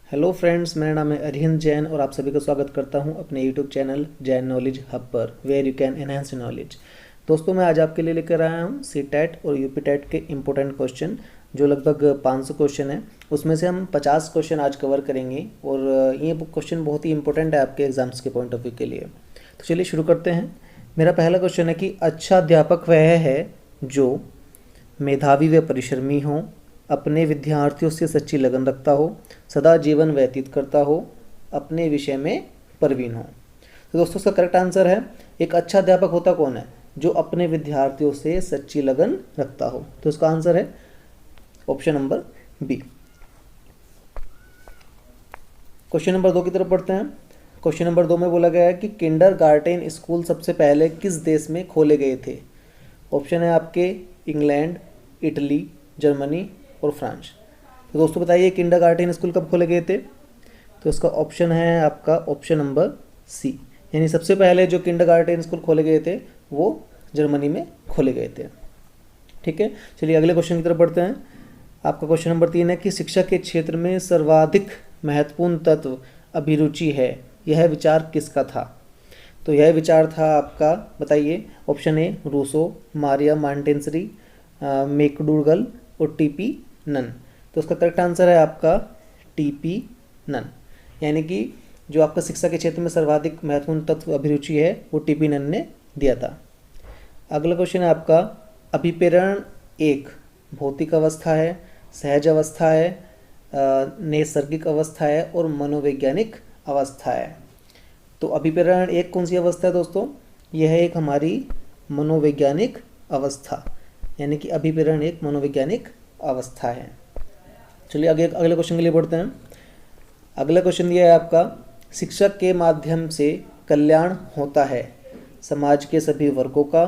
Hello friends, मेरा नाम है अरिहंत जैन और आप सभी का स्वागत करता हूं अपने YouTube channel Jain knowledge hub पर, where you can enhance knowledge. दोस्तों, मैं आज आपके लिए लेकर आया हूं सी टैट और यूपी टैट के इम्पोर्टेंट क्वेश्चन, जो लगभग 500 क्वेश्चन है। उसमें से हम 50 क्वेश्चन आज कवर करेंगे और ये क्वेश्चन बहुत ही इंपॉर्टेंट है आपके एग्जाम्स के पॉइंट ऑफ व्यू के लिए। तो चलिए शुरू करते हैं। मेरा पहला क्वेश्चन है कि अच्छा अध्यापक वह है जो मेधावी व परिश्रमी हो, अपने विद्यार्थियों से सच्ची लगन रखता हो, सदा जीवन व्यतीत करता हो, अपने विषय में प्रवीण हो। तो दोस्तों, इसका करेक्ट आंसर है, एक अच्छा अध्यापक होता कौन है? जो अपने विद्यार्थियों से सच्ची लगन रखता हो। तो इसका आंसर है option number B. Question number 2 की तरफ बढ़ते हैं। क्वेश्चन नंबर 2 में बोला गया है कि किंडरगार्टन स्कूल सबसे पहले किस देश में खोले गए थे? ऑप्शन है आपके इंग्लैंड, इटली, जर्मनी और फ्रांस। तो दोस्तों बताइए, किंडरगार्टन स्कूल कब खोले गए थे? तो इसका ऑप्शन है आपका ऑप्शन नंबर सी, यानी सबसे पहले जो किंडरगार्टन स्कूल खोले गए थे वो जर्मनी में खोले गए थे। ठीक है, चलिए अगले क्वेश्चन की तरफ बढ़ते हैं। आपका क्वेश्चन नंबर 3 है कि शिक्षा के क्षेत्र में सर्वाधिक महत्वपूर्ण तत्व अभिरुचि है, यह विचार किसका था? तो यह विचार था आपका, बताइए। Option A Rousseau, Maria Montessori, McDougall और टीपी नन। तो उसका करेक्ट आंसर है आपका टीपी नन, यानी कि जो आपका शिक्षा के क्षेत्र में सर्वाधिक महत्वपूर्ण तत्व अभिरुचि है वो टीपी नन ने दिया था। अगला क्वेश्चन है आपका, अभिप्रेरण एक भौतिक अवस्था है, सहज अवस्था है, नैसर्गिक अवस्था है और मनोवैज्ञानिक अवस्था है। तो अभिप्रेरण एक कौन सी अवस्था है दोस्तों? यह है एक हमारी मनोवैज्ञानिक अवस्था, यानी कि अभिप्रेरण एक मनोवैज्ञानिक अवस्था है। चलिए आगे अगले क्वेश्चन के लिए बढ़ते हैं। अगला क्वेश्चन दिया है आपका, शिक्षक के माध्यम से कल्याण होता है समाज के सभी वर्गों का,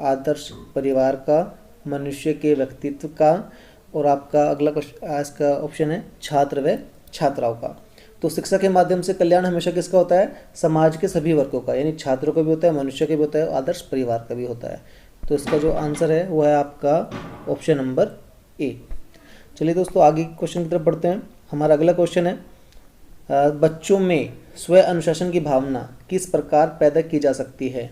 आदर्श परिवार का, मनुष्य के व्यक्तित्व का, और आपका अगला क्वेश्चन इसका ऑप्शन है छात्र व छात्राओं का। तो शिक्षा के माध्यम से कल्याण हमेशा किसका होता है? समाज के सभी वर्गों का, यानी छात्रों का भी होता है, मनुष्य का भी होता है, आदर्श परिवार का भी होता है। तो इसका जो आंसर है वो है आपका ऑप्शन नंबर ए। चलिए दोस्तों आगे क्वेश्चन की तरफ बढ़ते हैं। हमारा अगला क्वेश्चन है, बच्चों में स्व अनुशासन की भावना किस प्रकार पैदा की जा सकती है?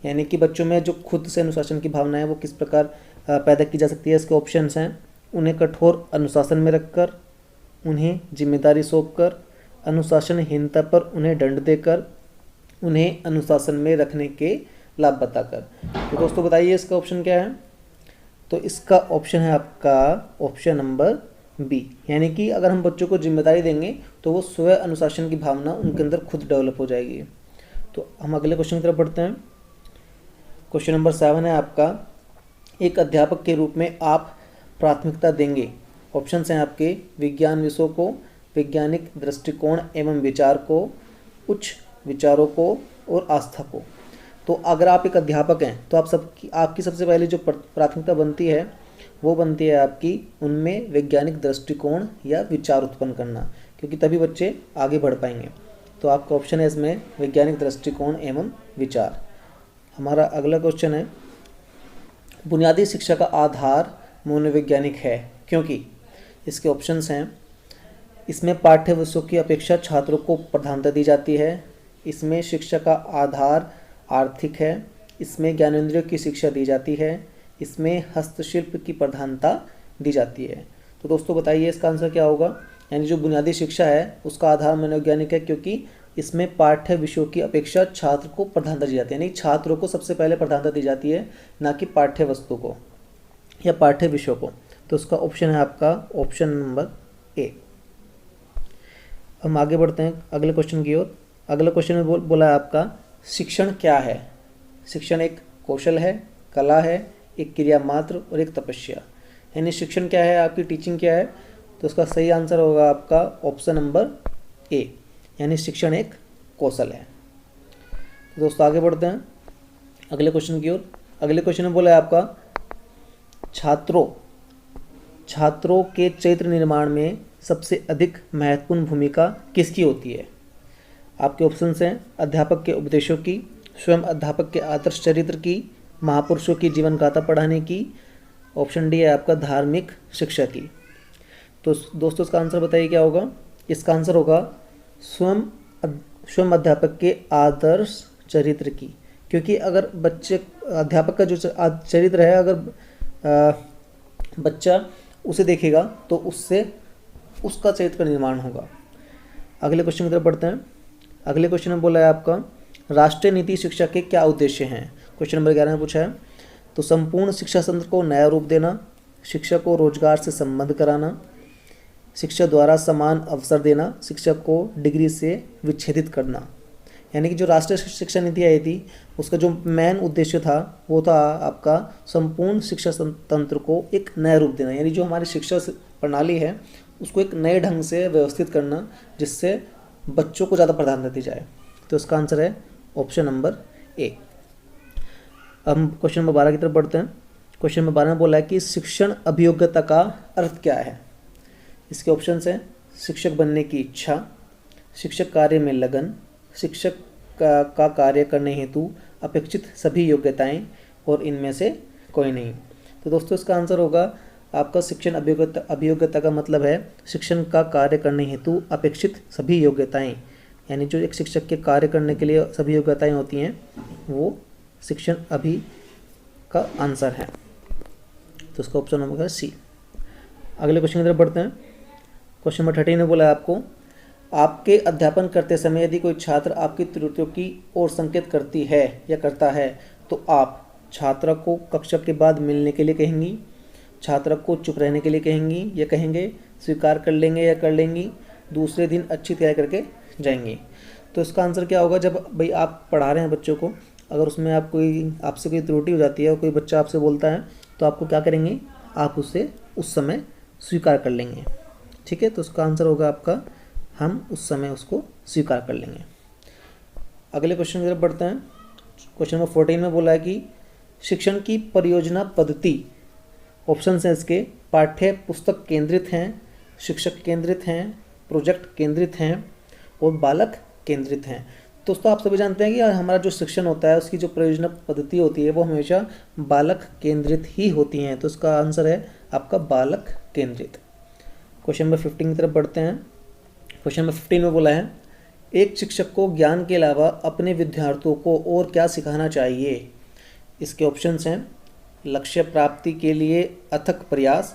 यानी कि बच्चों में जो खुद से अनुशासन की भावना है वो किस प्रकार पैदा की जा सकती है? इसके ऑप्शंस हैं, उन्हें कठोर अनुशासन में रखकर, उन्हें जिम्मेदारी सौंपकर, अनुशासनहीनता पर उन्हें दंड देकर, उन्हें अनुशासन में रखने के लाभ बताकर। तो दोस्तों बताइए इसका ऑप्शन क्या है? तो इसका ऑप्शन है आपका ऑप्शन नंबर बी, यानी कि अगर हम बच्चों को जिम्मेदारी देंगे तो वो स्व अनुशासन की भावना उनके अंदर खुद डेवलप हो जाएगी। तो हम अगले क्वेश्चन की तरफ बढ़ते हैं। क्वेश्चन नंबर 7 है आपका, एक अध्यापक के रूप में आप प्राथमिकता देंगे। ऑप्शंस हैं आपके, विज्ञान विषयों को, वैज्ञानिक दृष्टिकोण एवं विचार को, उच्च विचारों को और आस्था को। तो अगर आप एक अध्यापक हैं तो आपकी सबसे पहले जो प्राथमिकता बनती है वो बनती है आपकी उनमें वैज्ञानिक दृष्टिकोण या विचार उत्पन्न करना, क्योंकि तभी बच्चे आगे बढ़ पाएंगे। तो आपका ऑप्शन है इसमें वैज्ञानिक दृष्टिकोण एवं विचार। हमारा अगला क्वेश्चन है, बुनियादी शिक्षा का आधार मनोवैज्ञानिक है क्योंकि। इसके ऑप्शंस हैं, इसमें पाठ्य विषयों की अपेक्षा छात्रों को प्रधानता दी जाती है, इसमें शिक्षा का आधार आर्थिक है, इसमें ज्ञानेंद्रियों की शिक्षा दी जाती है, इसमें हस्तशिल्प की प्रधानता दी जाती है। तो दोस्तों बताइए इसका आंसर क्या होगा? यानी जो बुनियादी शिक्षा है उसका आधार मनोवैज्ञानिक है क्योंकि इसमें पाठ्य विषयों की अपेक्षा छात्र को प्रधानता दी जाती है, यानी छात्रों को सबसे पहले प्रधानता दी जाती है, ना कि पाठ्य वस्तु को या पाठ्य विषयों को। तो उसका ऑप्शन है आपका ऑप्शन नंबर ए। हम आगे बढ़ते हैं अगले क्वेश्चन की ओर। अगला क्वेश्चन में बोला है आपका, शिक्षण क्या है? शिक्षण एक कौशल है, कला है, एक क्रिया मात्र और एक तपस्या। यानी शिक्षण क्या है, आपकी टीचिंग क्या है? तो उसका सही आंसर होगा आपका ऑप्शन नंबर ए, यानी शिक्षण एक कौशल है। तो दोस्तों आगे बढ़ते हैं अगले क्वेश्चन की ओर। अगले क्वेश्चन में बोला है आपका, छात्रों के चरित्र निर्माण में सबसे अधिक महत्वपूर्ण भूमिका किसकी होती है? आपके ऑप्शंस हैं, अध्यापक के उपदेशों की, स्वयं अध्यापक के आदर्श चरित्र की, महापुरुषों की जीवन गाथा पढ़ाने की, ऑप्शन डी है आपका धार्मिक शिक्षा की। तो दोस्तों इसका आंसर बताइए क्या होगा? इसका आंसर होगा स्वयं अध्यापक के आदर्श चरित्र की, क्योंकि अगर बच्चे अध्यापक का जो चरित्र है, अगर बच्चा उसे देखेगा तो उससे उसका चरित्र का निर्माण होगा। अगले क्वेश्चन की तरफ बढ़ते हैं। अगले क्वेश्चन में बोला है आपका राष्ट्रीय नीति शिक्षा के क्या उद्देश्य हैं। क्वेश्चन नंबर 11 में पूछा है। तो संपूर्ण शिक्षा तंत्र को नया रूप देना, शिक्षा को रोजगार से संबद्ध कराना, शिक्षा द्वारा समान अवसर देना, शिक्षा को डिग्री से विच्छेदित करना। यानी कि जो राष्ट्रीय शिक्षा नीति आई थी उसका जो मेन उद्देश्य था वो था आपका संपूर्ण शिक्षा तंत्र को एक नया रूप देना, यानी जो हमारी शिक्षा प्रणाली है उसको एक नए ढंग से व्यवस्थित करना जिससे बच्चों को ज़्यादा प्राधान्यता दी जाए। तो इसका आंसर है ऑप्शन नंबर ए। अब हम क्वेश्चन नंबर 12 की तरफ बढ़ते हैं। क्वेश्चन नंबर 12 में बोला है कि शिक्षण अभियोग्यता का अर्थ क्या है। इसके ऑप्शन हैं शिक्षक बनने की इच्छा, शिक्षक कार्य में लगन, शिक्षक का कार्य करने हेतु अपेक्षित सभी योग्यताएं और इनमें से कोई नहीं। तो दोस्तों इसका आंसर होगा आपका शिक्षण अभियोग्यता का मतलब है शिक्षण का कार्य करने हेतु अपेक्षित सभी योग्यताएं, यानी जो एक शिक्षक के कार्य करने के लिए सभी योग्यताएं होती हैं वो शिक्षण अभी का आंसर है। तो इसका ऑप्शन होगा सी। अगले क्वेश्चन की तरफ बढ़ते हैं। क्वेश्चन नंबर 13 ने बोला है आपको आपके अध्यापन करते समय यदि कोई छात्र आपकी त्रुटियों की ओर संकेत करती है या करता है तो आप छात्रा को कक्षा के बाद मिलने के लिए कहेंगी, छात्रा को चुप रहने के लिए कहेंगी या कहेंगे, स्वीकार कर लेंगे या कर लेंगी, दूसरे दिन अच्छी तैयारी करके जाएंगी। तो इसका आंसर क्या होगा, जब भाई आप पढ़ा रहे हैं बच्चों को, अगर उसमें आपसे कोई त्रुटि हो जाती है और कोई बच्चा आपसे बोलता है तो आपको क्या करेंगे, आप उसे उस समय स्वीकार कर लेंगे। ठीक है, तो उसका आंसर होगा आपका हम उस समय उसको स्वीकार कर लेंगे। अगले क्वेश्चन की तरफ बढ़ते हैं। क्वेश्चन नंबर 14 में बोला है कि शिक्षण की परियोजना पद्धति, ऑप्शन है इसके पाठ्य पुस्तक केंद्रित हैं, शिक्षक केंद्रित हैं, प्रोजेक्ट केंद्रित हैं और बालक केंद्रित हैं। दोस्तों आप सभी जानते हैं कि हमारा जो शिक्षण होता है उसकी जो परियोजना पद्धति होती है वो हमेशा बालक केंद्रित ही होती हैं। तो इसका आंसर है आपका बालक केंद्रित। क्वेश्चन नंबर 15 की तरफ बढ़ते हैं। क्वेश्चन नंबर 15 में बोला है एक शिक्षक को ज्ञान के अलावा अपने विद्यार्थियों को और क्या सिखाना चाहिए। इसके ऑप्शंस हैं लक्ष्य प्राप्ति के लिए अथक प्रयास,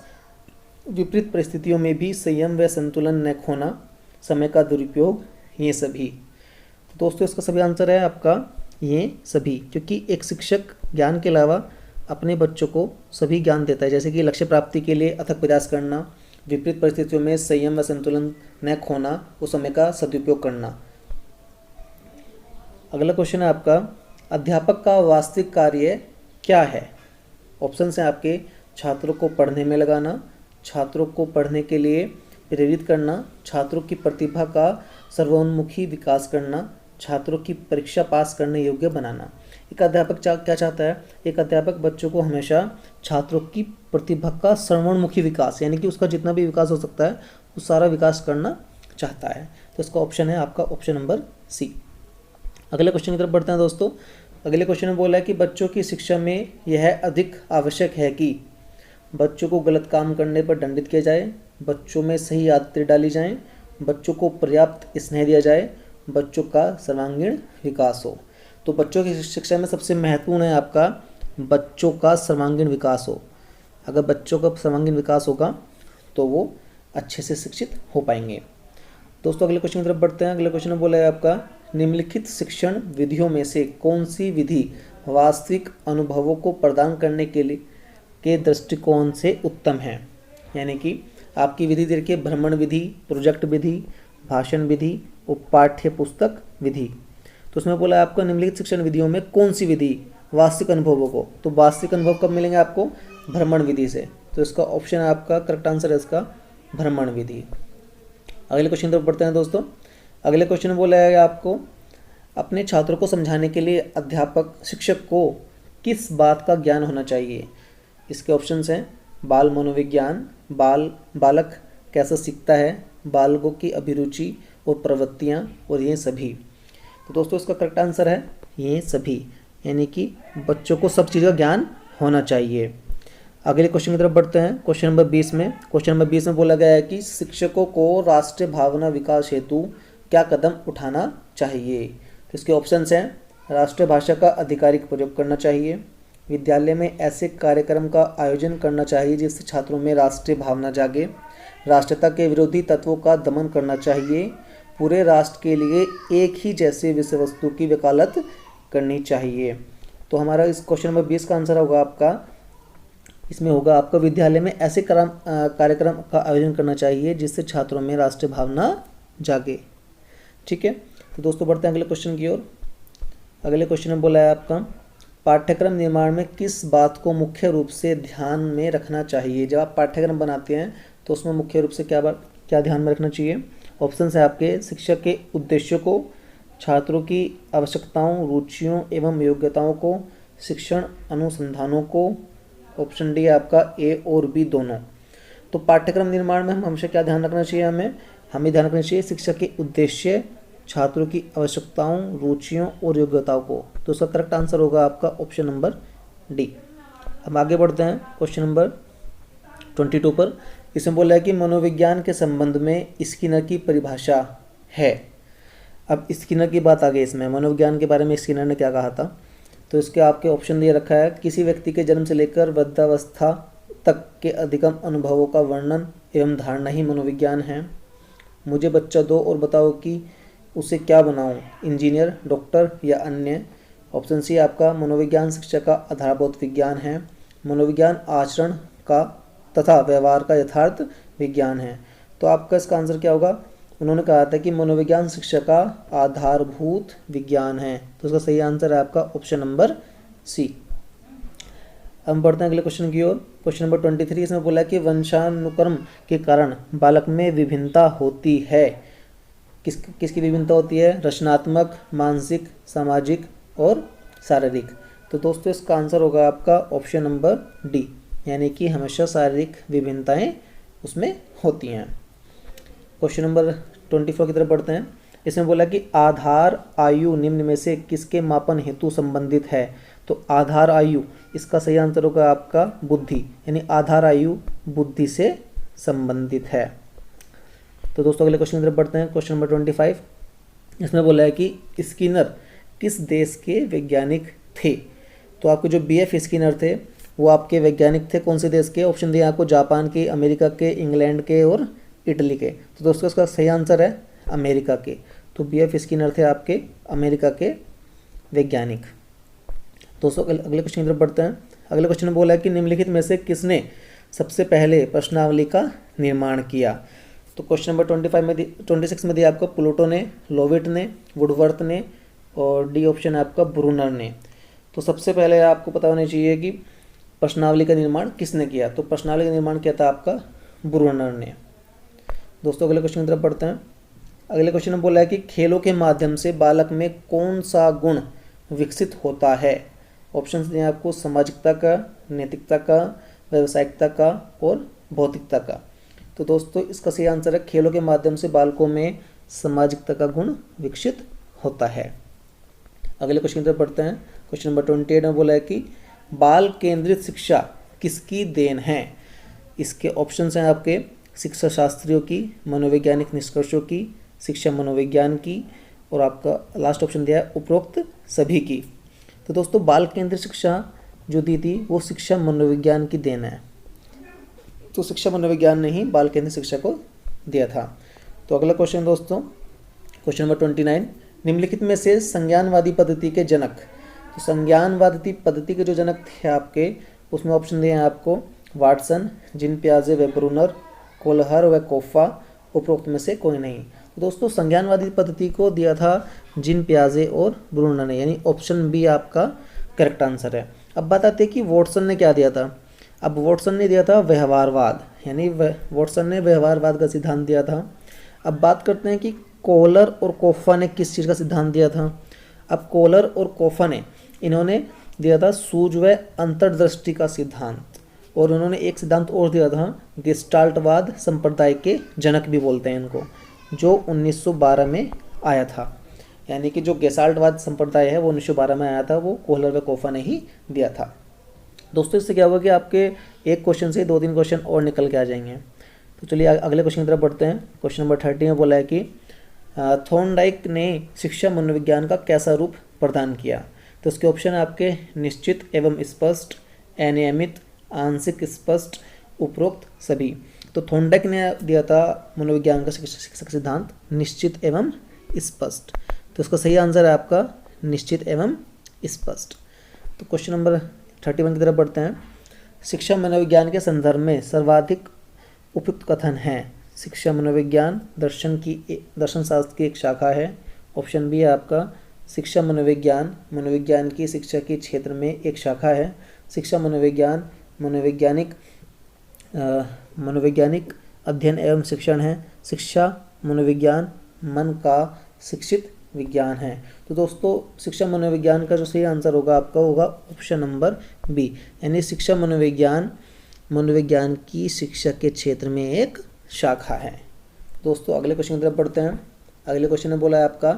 विपरीत परिस्थितियों में भी संयम व संतुलन न खोना, समय का दुरुपयोग, ये सभी। तो दोस्तों इसका सभी आंसर है आपका ये सभी, क्योंकि एक शिक्षक ज्ञान के अलावा अपने बच्चों को सभी ज्ञान देता है, जैसे कि लक्ष्य प्राप्ति के लिए अथक प्रयास करना, विपरीत परिस्थितियों में संयम व संतुलन न खोना, उस समय का सदुपयोग करना। अगला क्वेश्चन है आपका अध्यापक का वास्तविक कार्य क्या है। ऑप्शन हैं आपके छात्रों को पढ़ने में लगाना, छात्रों को पढ़ने के लिए प्रेरित करना, छात्रों की प्रतिभा का सर्वोन्मुखी विकास करना, छात्रों की परीक्षा पास करने योग्य बनाना। एक अध्यापक क्या चाहता है, एक अध्यापक बच्चों को हमेशा छात्रों की प्रतिभा का सर्वोन्मुखी विकास, यानी कि उसका जितना भी विकास हो सकता है वो सारा विकास करना चाहता है। तो इसका ऑप्शन है आपका ऑप्शन नंबर सी। अगले क्वेश्चन की तरफ बढ़ते हैं दोस्तों। अगले क्वेश्चन में बोला है कि बच्चों की शिक्षा में यह अधिक आवश्यक है कि बच्चों को गलत काम करने पर दंडित किया जाए, बच्चों में सही आदतें डाली जाएं, बच्चों को पर्याप्त स्नेह दिया जाए, बच्चों का सर्वांगीण विकास हो। तो बच्चों की शिक्षा में सबसे महत्वपूर्ण है आपका बच्चों का सर्वांगीण विकास हो। अगर बच्चों का सर्वांगीण विकास होगा तो वो अच्छे से शिक्षित हो पाएंगे। दोस्तों अगले क्वेश्चन की तरफ बढ़ते हैं। अगले क्वेश्चन में बोला है आपका निम्नलिखित शिक्षण विधियों में से कौन सी विधि वास्तविक अनुभवों को प्रदान करने के दृष्टिकोण से उत्तम है। यानी कि आपकी विधि देखिए भ्रमण विधि, प्रोजेक्ट विधि, भाषण विधि और पाठ्य पुस्तक विधि। तो उसमें बोला है आपका निम्नलिखित शिक्षण विधियों में कौन सी विधि वास्तविक अनुभवों को, तो वास्तविक अनुभव कब मिलेंगे आपको, भ्रमण विधि से। तो इसका ऑप्शन है आपका करेक्ट आंसर है इसका भ्रमण विधि। अगले क्वेश्चन तरफ बढ़ते हैं दोस्तों। अगले क्वेश्चन में बोला है आपको अपने छात्रों को समझाने के लिए अध्यापक शिक्षक को किस बात का ज्ञान होना चाहिए। इसके ऑप्शंस हैं बाल मनोविज्ञान, बालक कैसा सीखता है, बालकों की अभिरुचि और प्रवृत्तियाँ और ये सभी। तो दोस्तों इसका करेक्ट आंसर है ये सभी, यानी कि बच्चों को सब चीज़ का ज्ञान होना चाहिए। अगले क्वेश्चन की तरफ बढ़ते हैं। क्वेश्चन नंबर 20 में बोला गया है कि शिक्षकों को राष्ट्रीय भावना विकास हेतु क्या कदम उठाना चाहिए। तो इसके ऑप्शंस हैं, राष्ट्रीय भाषा का आधिकारिक प्रयोग करना चाहिए, विद्यालय में ऐसे कार्यक्रम का आयोजन करना चाहिए जिससे छात्रों में राष्ट्रीय भावना जागे, राष्ट्रीयता के विरोधी तत्वों का दमन करना चाहिए, पूरे राष्ट्र के लिए एक ही जैसे विषय वस्तु की वकालत करनी चाहिए। तो हमारा इस क्वेश्चन नंबर 20 का आंसर होगा आपका, इसमें होगा आपका विद्यालय में ऐसे कार्यक्रम का आयोजन करना चाहिए जिससे छात्रों में राष्ट्रीय भावना जागे। ठीक है, तो दोस्तों बढ़ते हैं अगले क्वेश्चन की ओर। अगले क्वेश्चन में बोला है आपका, पाठ्यक्रम निर्माण में किस बात को मुख्य रूप से ध्यान में रखना चाहिए। जब आप पाठ्यक्रम बनाते हैं तो उसमें मुख्य रूप से क्या ध्यान में रखना चाहिए। ऑप्शन है आपके, शिक्षक के उद्देश्यों को, छात्रों की आवश्यकताओं, रुचियों एवं योग्यताओं को, शिक्षण अनुसंधानों को। ऑप्शन डी है आपका ए और बी दोनों। तो पाठ्यक्रम निर्माण में हम हमेशा क्या ध्यान रखना चाहिए, हमें ध्यान रखना चाहिए शिक्षक के उद्देश्य, छात्रों की आवश्यकताओं, रुचियों और योग्यताओं को। तो उसका करेक्ट आंसर होगा आपका ऑप्शन नंबर डी। अब आगे बढ़ते हैं क्वेश्चन नंबर 22 पर। इसमें बोला है कि मनोविज्ञान के संबंध में स्किनर की परिभाषा है। अब स्किनर की बात आ गई इसमें, मनोविज्ञान के बारे में स्किनर ने क्या कहा था। तो इसके आपके ऑप्शन दिए रखा है, किसी व्यक्ति के जन्म से लेकर वृद्धावस्था तक के अधिगम अनुभवों का वर्णन एवं धारणा ही मनोविज्ञान है। मुझे बच्चा दो और बताओ कि उसे क्या बनाऊं, इंजीनियर, डॉक्टर या अन्य। ऑप्शन सी आपका, मनोविज्ञान शिक्षा का आधारभूत विज्ञान है। मनोविज्ञान आचरण का तथा व्यवहार का यथार्थ विज्ञान है। तो आपका इसका आंसर क्या होगा, उन्होंने कहा था कि मनोविज्ञान शिक्षा का आधारभूत विज्ञान है। तो इसका सही आंसर है आपका ऑप्शन नंबर सी। हम बढ़ते हैं अगले क्वेश्चन की ओर। क्वेश्चन नंबर 23, इसमें बोला है कि वंशानुक्रम के कारण बालक में विभिन्नता होती है। किसकी विभिन्नता होती है, रचनात्मक, मानसिक, सामाजिक और शारीरिक। तो दोस्तों इसका आंसर होगा आपका ऑप्शन नंबर डी, यानी कि हमेशा शारीरिक विभिन्नताएं उसमें होती हैं। क्वेश्चन नंबर 24 की तरफ बढ़ते हैं। इसमें बोला कि आधार आयु निम्न में से किसके मापन हेतु संबंधित है। तो आधार आयु, इसका सही आंसर होगा आपका बुद्धि, यानी आधार आयु बुद्धि से संबंधित है। तो दोस्तों अगले क्वेश्चन की तरफ बढ़ते हैं। क्वेश्चन नंबर 25, इसमें बोला है कि स्किनर किस देश के वैज्ञानिक थे। तो आपके जो BF स्किनर थे वो आपके वैज्ञानिक थे कौन से देश के। ऑप्शन दिए आपको, जापान के, अमेरिका के, इंग्लैंड के और इटली के। तो दोस्तों इसका सही आंसर है अमेरिका के। तो BF स्किनर थे आपके अमेरिका के वैज्ञानिक। दोस्तों अगले क्वेश्चन की तरफ बढ़ते हैं। अगले क्वेश्चन में बोला है कि निम्नलिखित में से किसने सबसे पहले प्रश्नावली का निर्माण किया। तो क्वेश्चन नंबर 26 में दिया आपको, प्लूटो ने, लोविट ने, वुडवर्थ ने और डी ऑप्शन है आपका ब्रूनर ने। तो सबसे पहले आपको पता होना चाहिए कि प्रश्नावली का निर्माण किसने किया। तो प्रश्नावली का निर्माण किया था आपका ब्रूनर ने। दोस्तों अगले क्वेश्चन की तरफ बढ़ते हैं। अगले क्वेश्चन में बोला है कि खेलों के माध्यम से बालक में कौन सा गुण विकसित होता है। ऑप्शन दिए आपको, सामाजिकता का, नैतिकता का, व्यावसायिकता का और भौतिकता का। तो दोस्तों इसका सही आंसर है, खेलों के माध्यम से बालकों में सामाजिकता का गुण विकसित होता है। अगले क्वेश्चन की तरफ बढ़ते हैं। क्वेश्चन नंबर 28 में बोला है कि बाल केंद्रित शिक्षा किसकी देन है। इसके ऑप्शंस हैं आपके, शिक्षा शास्त्रियों की, मनोवैज्ञानिक निष्कर्षों की, शिक्षा मनोविज्ञान की और आपका लास्ट ऑप्शन दिया है उपरोक्त सभी की। तो दोस्तों बाल केंद्रित शिक्षा जो दी थी वो शिक्षा मनोविज्ञान की देन है। तो शिक्षा मनोविज्ञान ने ही बाल केंद्रित शिक्षा को दिया था। तो अगला क्वेश्चन दोस्तों, क्वेश्चन नंबर 29, निम्नलिखित में से संज्ञानवादी पद्धति के जनक। तो संज्ञानवादी पद्धति के जो जनक थे आपके, उसमें ऑप्शन दिए हैं आपको, वाटसन, जीन पियाजे व ब्रूनर, कोलहर व कोफा, उपरोक्त में से कोई नहीं। तो दोस्तों संज्ञानवादी पद्धति को दिया था जीन पियाजे और ब्रूनर ने, यानी ऑप्शन बी आपका करेक्ट आंसर है। अब बात आती है कि वाटसन ने क्या दिया था। अब वाटसन ने दिया था व्यवहारवाद, यानी वाटसन ने व्यवहारवाद का सिद्धांत दिया था। अब बात करते हैं कि कोहलर और कोफा ने किस चीज़ का सिद्धांत दिया था। अब कोहलर और कोफा ने इन्होंने दिया था सूझ व अंतर्दृष्टि का सिद्धांत, और उन्होंने एक सिद्धांत और दिया था, गेस्टाल्टवाद संप्रदाय के जनक भी बोलते हैं इनको, जो 1912 में आया था। यानी कि जो गेस्टाल्टवाद संप्रदाय है वो 1912 में आया था, वो कोहलर व कोफा ने ही दिया था। दोस्तों इससे क्या होगा कि आपके एक क्वेश्चन से 2-3 क्वेश्चन और निकल के आ जाएंगे। तो चलिए अगले क्वेश्चन की तरफ बढ़ते हैं। क्वेश्चन नंबर 30 में बोला है कि थॉर्नडाइक ने शिक्षा मनोविज्ञान का कैसा रूप प्रदान किया। तो इसके ऑप्शन है आपके निश्चित एवं स्पष्ट, अनियमित, आंशिक स्पष्ट, उपरोक्त सभी। तो थॉर्नडाइक ने दिया था मनोविज्ञान का शिक्षक सिद्धांत निश्चित एवं स्पष्ट। तो इसका सही आंसर है आपका निश्चित एवं स्पष्ट। तो क्वेश्चन नंबर 31 की तरफ बढ़ते हैं। शिक्षा मनोविज्ञान के संदर्भ में सर्वाधिक उपयुक्त कथन है। शिक्षा मनोविज्ञान दर्शन शास्त्र की एक शाखा है। ऑप्शन बी है आपका शिक्षा मनोविज्ञान की शिक्षा के क्षेत्र में एक शाखा है। शिक्षा मनोवैज्ञानिक अध्ययन एवं शिक्षण है। शिक्षा मनोविज्ञान मन का शिक्षित विज्ञान है। तो दोस्तों शिक्षा मनोविज्ञान का जो सही आंसर होगा आपका होगा ऑप्शन नंबर बी, यानी शिक्षा मनोविज्ञान की शिक्षा के क्षेत्र में एक शाखा है। दोस्तों अगले क्वेश्चन की तरफ बढ़ते हैं। अगले क्वेश्चन में बोला है आपका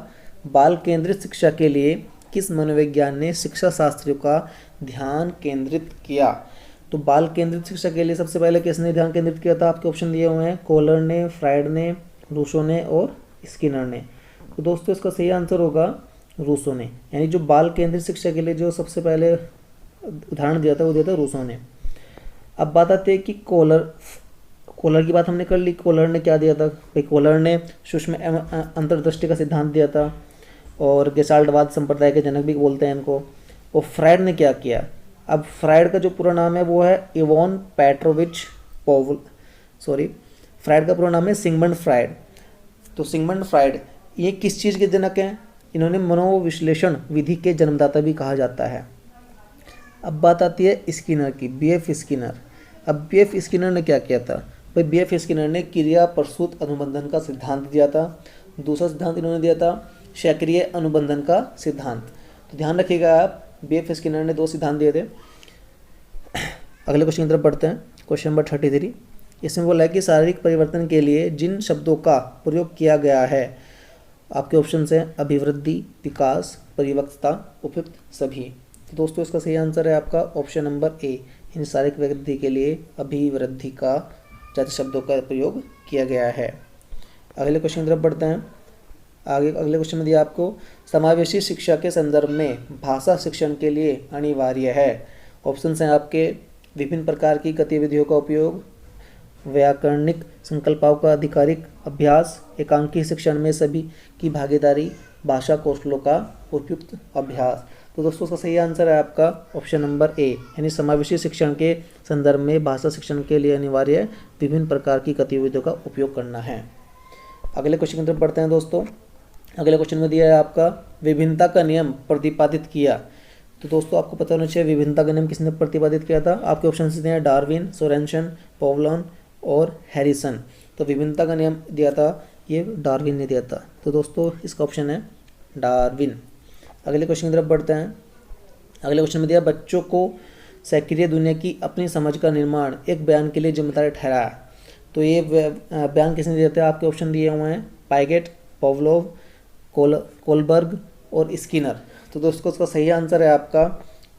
बाल केंद्रित शिक्षा के लिए किस मनोविज्ञान ने शिक्षा शास्त्रियों का ध्यान केंद्रित किया। तो बाल केंद्रित शिक्षा के लिए सबसे पहले किसने ध्यान केंद्रित किया था, आपके ऑप्शन दिए हुए हैं कोलर ने, फ्राइड ने, रूसो ने और स्किनर ने। तो दोस्तों इसका सही आंसर होगा रूसो ने, यानी जो बाल केंद्रित शिक्षा के लिए जो सबसे पहले उदाहरण दिया था वो दिया था रूसो ने। अब बात आती है कि कोलर की बात हमने कर ली। कोलर ने क्या दिया था भाई, कोलर ने सूक्ष्म अंतर्दृष्टि का सिद्धांत दिया था और गेस्टाल्टवाद संप्रदाय के जनक भी बोलते हैं इनको। और फ्राइड ने क्या किया, अब फ्राइड का जो पूरा नाम है वो है इवॉन पेट्रोविच पोवल, फ्राइड का पूरा नाम है सिगमंड फ्राइड। तो सिगमंड फ्राइड ये किस चीज़ के जनक हैं, इन्होंने मनोविश्लेषण विधि के जन्मदाता भी कहा जाता है। अब बात आती है स्किनर की, बीएफ स्किनर। अब बीएफ स्किनर ने क्या किया था भाई, बीएफ स्किनर ने क्रिया प्रसूत अनुबंधन का सिद्धांत दिया था। दूसरा सिद्धांत इन्होंने दिया था सक्रिय अनुबंधन का सिद्धांत। तो ध्यान रखिएगा आप, बीएफ स्किनर ने 2 सिद्धांत दिए थे। अगले क्वेश्चन की तरफ बढ़ते हैं। क्वेश्चन नंबर 33, इसमें बोला है कि शारीरिक परिवर्तन के लिए जिन शब्दों का प्रयोग किया गया है, आपके ऑप्शन हैं अभिवृद्धि, विकास, परिपक्वता, उपयुक्त सभी। तो दोस्तों इसका सही आंसर है आपका ऑप्शन नंबर ए, इन शारीरिक वृद्धि के लिए अभिवृद्धि का जाति शब्दों का प्रयोग किया गया है। अगले क्वेश्चन की तरफ बढ़ते हैं। अगले क्वेश्चन में दिया आपको समावेशी शिक्षा के संदर्भ में भाषा शिक्षण के लिए अनिवार्य है। ऑप्शन हैं आपके विभिन्न प्रकार की गतिविधियों का उपयोग, व्याकरणिक संकल्पों का आधिकारिक अभ्यास, एकांकी शिक्षण में सभी की भागीदारी, भाषा कौशलों का उपयुक्त अभ्यास। तो दोस्तों उसका सही आंसर है आपका ऑप्शन नंबर ए, यानी समावेशी शिक्षण के संदर्भ में भाषा शिक्षण के लिए अनिवार्य विभिन्न प्रकार की गतिविधियों का उपयोग करना है। अगले क्वेश्चन की तरफ बढ़ते हैं दोस्तों। अगले क्वेश्चन में दिया है आपका विभिन्नता का नियम प्रतिपादित किया। तो दोस्तों आपको पता होना चाहिए विभिन्नता का नियम किसने प्रतिपादित किया था। आपके ऑप्शन दिए हैं डार्विन, सोरेनसन, पॉवलोन और हैरिसन। तो विभिन्नता का नियम दिया था ये डार्विन ने दिया था। तो दोस्तों इसका ऑप्शन है डार्विन। अगले क्वेश्चन की तरफ बढ़ते हैं। अगले क्वेश्चन में दिया बच्चों को सक्रिय दुनिया की अपनी समझ का निर्माण एक बयान के लिए जिम्मेदार ठहराया। तो ये बयान किसने दिया था, आपके ऑप्शन दिए हुए हैं पाइगेट, पॉवलोव, कोलबर्ग और स्किनर। तो दोस्तों इसका सही आंसर है आपका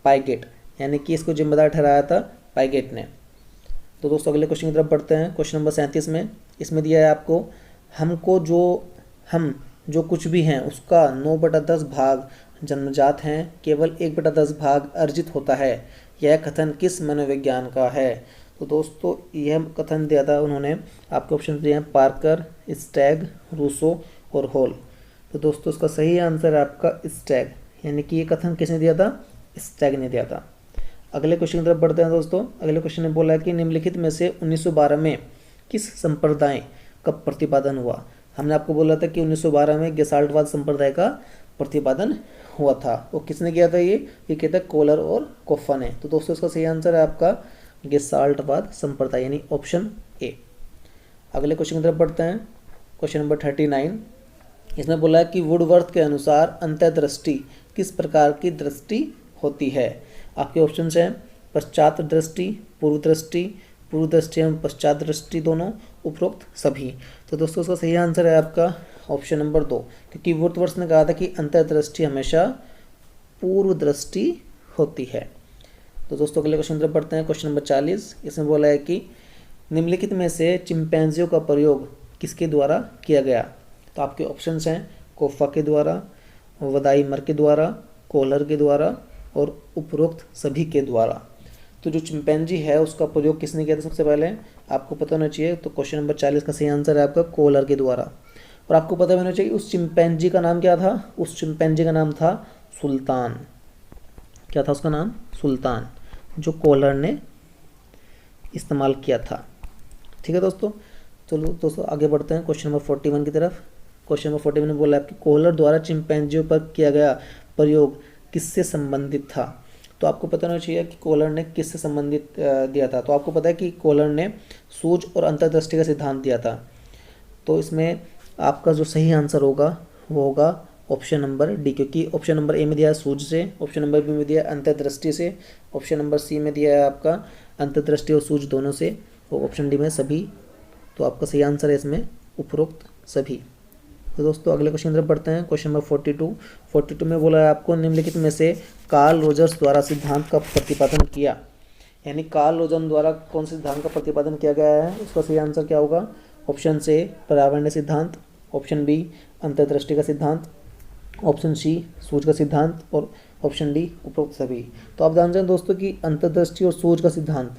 पाइगेट, यानी कि इसको जिम्मेदार ठहराया था पाइगेट ने। तो दोस्तों अगले क्वेश्चन की तरफ बढ़ते हैं। क्वेश्चन नंबर 37 में इसमें दिया है आपको हम जो कुछ भी हैं उसका 9/10 भाग जन्मजात हैं, केवल 1/10 भाग अर्जित होता है। यह कथन किस मनोविज्ञान का है। तो दोस्तों यह कथन दिया था उन्होंने, आपके ऑप्शन दिए हैं पार्कर, स्टैग, रूसो और हॉल। तो दोस्तों इसका सही आंसर है आपका स्टैग, यानी कि ये कथन किसने दिया था, स्टैग ने दिया था। अगले क्वेश्चन की तरफ बढ़ते हैं दोस्तों। अगले क्वेश्चन में बोला है कि निम्नलिखित में से 1912 में किस संप्रदाय का प्रतिपादन हुआ। हमने आपको बोला था कि 1912 में गेस्टाल्टवाद संप्रदाय का प्रतिपादन हुआ था। वो किसने किया था, ये कहता है कोलर और कोफ्फा ने। तो दोस्तों इसका सही आंसर है आपका गेस्टाल्टवाद संप्रदाय, यानी ऑप्शन ए। अगले क्वेश्चन की तरफ बढ़ते हैं। क्वेश्चन नंबर 39, इसमें बोला है कि वुडवर्थ के अनुसार अंतर्दृष्टि किस प्रकार की दृष्टि होती है। आपके ऑप्शन हैं पश्चात दृष्टि, पूर्व दृष्टि एवं पश्चात दृष्टि दोनों, उपरोक्त सभी। तो दोस्तों उसका सही आंसर है आपका ऑप्शन नंबर 2, क्योंकि वुडवर्थ ने कहा था कि अंतर्दृष्टि हमेशा पूर्व दृष्टि होती है। तो दोस्तों अगले क्वेश्चन तरफ बढ़ते हैं। क्वेश्चन नंबर 40, इसमें बोला है कि निम्नलिखित में से चिंपैंजियों का प्रयोग किसके द्वारा किया गया। तो आपके ऑप्शंस हैं कोफा के द्वारा, वदाइमर के द्वारा, कोहलर के द्वारा और उपरोक्त सभी के द्वारा। तो जो चिंपैंजी है उसका प्रयोग किसने किया था सबसे पहले, आपको पता होना चाहिए। तो क्वेश्चन नंबर 40 का सही आंसर है आपका कोहलर के द्वारा। और आपको पता होना चाहिए उस चिंपैंजी का नाम क्या था, उस चिंपैंजी का नाम था सुल्तान। क्या था उसका नाम, सुल्तान, जो कोहलर ने इस्तेमाल किया था। ठीक है दोस्तों, चलो दोस्तों आगे बढ़ते हैं क्वेश्चन नंबर 41 की तरफ। क्वेश्चन नंबर 41 में बोला है कि कोहलर द्वारा चिंपैंजियों पर किया गया प्रयोग किससे संबंधित था। तो आपको पता होना चाहिए कि कोहलर ने किससे संबंधित दिया था। तो आपको पता है कि कोहलर ने सूझ और अंतर्दृष्टि का सिद्धांत दिया था। तो इसमें आपका जो सही आंसर होगा वो होगा ऑप्शन नंबर डी, क्योंकि ऑप्शन नंबर ए में दिया है सूझ से, ऑप्शन नंबर बी में दिया है अंतर्दृष्टि से, ऑप्शन नंबर सी में दिया है आपका अंतर्दृष्टि और सूझ दोनों से, और ऑप्शन डी में सभी। तो आपका सही आंसर है इसमें उपरोक्त सभी। तो दोस्तों अगले क्वेश्चन तरफ बढ़ते हैं। क्वेश्चन नंबर 42 में बोला है आपको निम्नलिखित में से कार्ल रोजर्स द्वारा सिद्धांत का प्रतिपादन किया, यानी कार्ल रोजर द्वारा कौन से सिद्धांत का प्रतिपादन किया गया है, उसका सही आंसर क्या होगा। ऑप्शन ए पर्यावरणीय सिद्धांत, ऑप्शन बी अंतर्दृष्टि का सिद्धांत, ऑप्शन सी सूझ का सिद्धांत और ऑप्शन डी उपरोक्त सभी। तो आप जानते हैं दोस्तों कि अंतर्दृष्टि और सूझ का सिद्धांत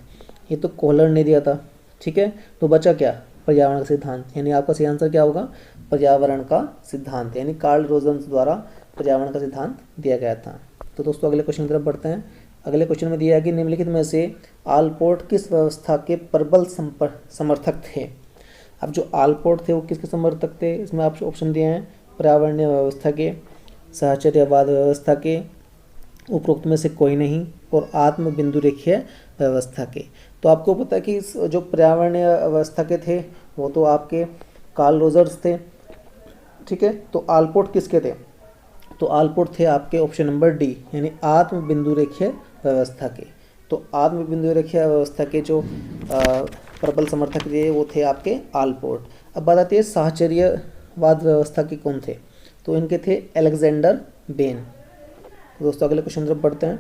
ये तो कोहलर ने दिया था। ठीक है, तो बचा क्या, पर्यावरण का सिद्धांत, यानी आपका सही आंसर क्या होगा पर्यावरण का सिद्धांत, यानी कार्ल रोजर द्वारा पर्यावरण का सिद्धांत दिया गया था। तो दोस्तों अगले क्वेश्चन की तरफ बढ़ते हैं। अगले क्वेश्चन में दिया है कि निम्नलिखित में से आलपोर्ट किस व्यवस्था के प्रबल समर्थक थे। अब जो आलपोर्ट थे वो किसके समर्थक थे, इसमें आप ऑप्शन दिए हैं पर्यावरणीय व्यवस्था के, साहचर्यवाद व्यवस्था के, उपरोक्त में से कोई नहीं, और आत्म बिंदु रेखीय व्यवस्था के। तो आपको पता है कि जो पर्यावरणीय व्यवस्था के थे वो तो आपके कार्ल रोजर्स थे। ठीक है, तो आलपोर्ट किसके थे, तो आलपोर्ट थे आपके ऑप्शन नंबर डी, यानी आत्म बिंदु रेखीय व्यवस्था के। तो आत्म बिंदु रेखीय व्यवस्था के जो प्रबल समर्थक थे वो थे आपके आलपोर्ट। अब बात आती है साहचर्यवाद व्यवस्था के कौन थे, तो इनके थे अलेक्जेंडर बेन। तो दोस्तों अगले क्वेश्चन तरफ बढ़ते हैं।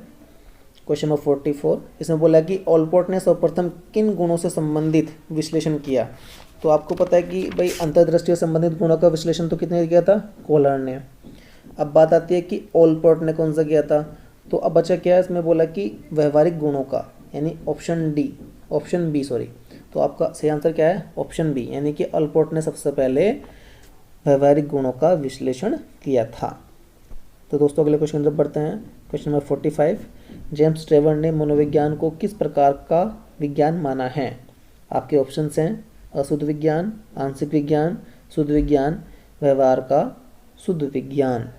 क्वेश्चन नंबर 44, इसमें बोला है कि आलपोर्ट ने सर्वप्रथम किन गुणों से संबंधित विश्लेषण किया। तो आपको पता है कि भाई अंतर्दृष्टि से संबंधित गुणों का विश्लेषण तो कितने किया था, कोहलर ने। अब बात आती है कि आलपोर्ट ने कौन सा किया था, तो अब बचा क्या है, इसमें बोला कि व्यवहारिक गुणों का, यानी ऑप्शन बी सॉरी। तो आपका सही आंसर क्या है, ऑप्शन बी, यानी कि आलपोर्ट ने सबसे पहले व्यवहारिक गुणों का विश्लेषण किया था। तो दोस्तों अगले क्वेश्चन तरफ बढ़ते हैं। क्वेश्चन नंबर 45, जेम्स ट्रेवर ने मनोविज्ञान को किस प्रकार का विज्ञान माना है। आपके ऑप्शंस हैं अशुद्ध विज्ञान, आंशिक विज्ञान, शुद्ध विज्ञान, व्यवहार का शुद्ध विज्ञान।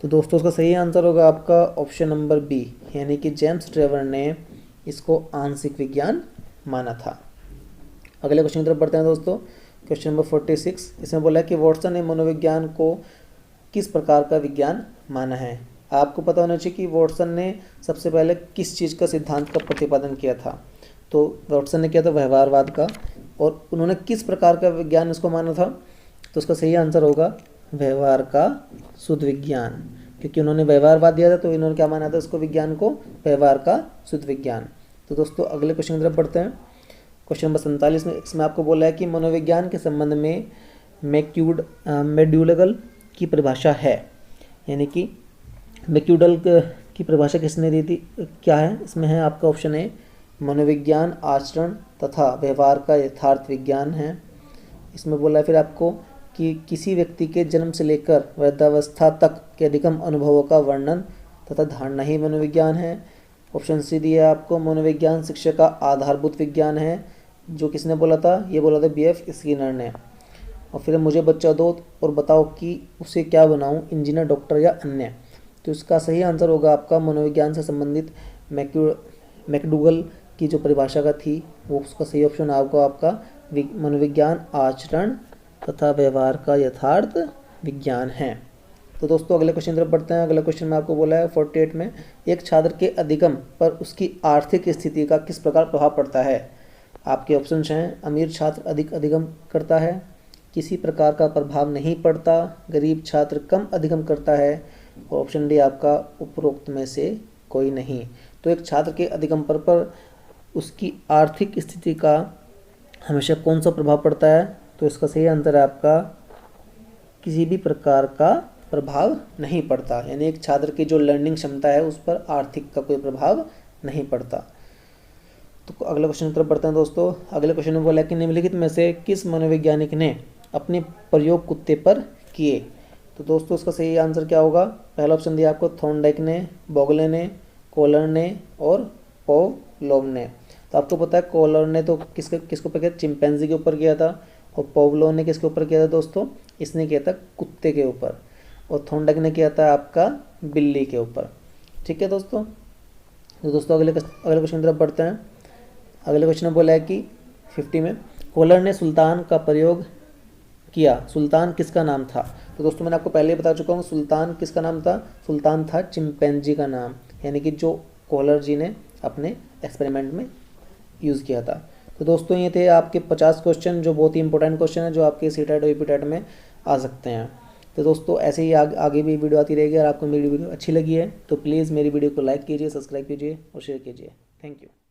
तो दोस्तों उसका सही आंसर होगा आपका ऑप्शन नंबर बी, यानी कि जेम्स ट्रेवर ने इसको आंशिक विज्ञान माना था। अगले क्वेश्चन की तरफ बढ़ते हैं दोस्तों। क्वेश्चन नंबर 46, इसमें बोला है कि वॉटसन ने मनोविज्ञान को किस प्रकार का विज्ञान माना है। आपको पता होना चाहिए कि वॉटसन ने सबसे पहले किस चीज़ का सिद्धांत का प्रतिपादन किया था। तो वॉटसन ने किया था व्यवहारवाद का, और उन्होंने किस प्रकार का विज्ञान इसको माना था, तो उसका सही आंसर होगा व्यवहार का शुद्ध विज्ञान, क्योंकि उन्होंने व्यवहारवाद दिया था तो इन्होंने क्या माना था उसको, विज्ञान को व्यवहार का शुद्ध विज्ञान। तो दोस्तों अगले क्वेश्चन की तरफ बढ़ते हैं। क्वेश्चन नंबर 47 में इसमें आपको बोला है कि मनोविज्ञान के संबंध में मैक्यूडगल की परिभाषा है, यानी कि मैक्यूडल की परिभाषा किसने दी थी, क्या है, इसमें है आपका ऑप्शन ए मनोविज्ञान आचरण तथा व्यवहार का यथार्थ विज्ञान है। इसमें बोला है फिर आपको कि किसी व्यक्ति के जन्म से लेकर वृद्धावस्था तक के अधिगम अनुभवों का वर्णन तथा धारणा ही मनोविज्ञान है। ऑप्शन सी दिया आपको मनोविज्ञान शिक्षा का आधारभूत विज्ञान है, जो किसने बोला था, ये बोला था BF स्किनर ने। और फिर मुझे बच्चा दो और बताओ कि उसे क्या बनाऊं, इंजीनियर, डॉक्टर या अन्य। तो इसका सही आंसर होगा आपका मनोविज्ञान से संबंधित मैकडूगल की जो परिभाषा का थी वो, उसका सही ऑप्शन आपका मनोविज्ञान आचरण तथा व्यवहार का यथार्थ विज्ञान है। तो दोस्तों अगले क्वेश्चन तरफ बढ़ते हैं। अगले क्वेश्चन में आपको बोला है 48 में, एक छात्र के अधिगम पर उसकी आर्थिक स्थिति का किस प्रकार प्रभाव पड़ता है। आपके ऑप्शंस हैं अमीर छात्र अधिक अधिगम करता है, किसी प्रकार का प्रभाव नहीं पड़ता, गरीब छात्र कम अधिगम करता है, और ऑप्शन डी आपका उपरोक्त में से कोई नहीं। तो एक छात्र के अधिगम पर उसकी आर्थिक स्थिति का हमेशा कौन सा प्रभाव पड़ता है? तो इसका सही आंसर है आपका किसी भी प्रकार का प्रभाव नहीं पड़ता, यानी एक छात्र की जो लर्निंग क्षमता है उस पर आर्थिक का कोई प्रभाव नहीं पड़ता। तो अगले क्वेश्चन की तरफ बढ़ते हैं दोस्तों। अगले क्वेश्चन में बोला कि निम्नलिखित में से किस मनोवैज्ञानिक ने अपने प्रयोग कुत्ते पर किए? तो दोस्तों इसका सही आंसर क्या होगा? पहला ऑप्शन दिया आपको थॉर्नडाइक ने, बोगले ने, कोलर ने और पोवलोव ने। तो आपको पता है कोलर ने तो किसके ऊपर किया? चिंपैंजी के ऊपर किया था। और पोवलोव ने किसके ऊपर किया था दोस्तों? इसने किया था कुत्ते के ऊपर। और थॉर्नडाइक ने किया था आपका बिल्ली के ऊपर। ठीक है दोस्तों। तो दोस्तों अगले क्वेश्चन की तरफ बढ़ते हैं। अगले क्वेश्चन में बोला है कि 50 में कोलर ने सुल्तान का प्रयोग किया। सुल्तान किसका नाम था? तो दोस्तों मैंने आपको पहले ही बता चुका हूँ सुल्तान किसका नाम था। सुल्तान था चिंपैंजी का नाम, यानी कि जो कोलर जी ने अपने एक्सपेरिमेंट में यूज़ किया था। तो दोस्तों ये थे आपके 50 क्वेश्चन जो बहुत ही इंपॉर्टेंट क्वेश्चन है, जो आपके सीटेट और यूपीटेट में आ सकते हैं। तो दोस्तों ऐसे ही आगे भी वीडियो आती रहेगी। अगर आपको मेरी वीडियो अच्छी लगी है तो प्लीज़ मेरी वीडियो को लाइक कीजिए, सब्सक्राइब कीजिए और शेयर कीजिए। Thank you.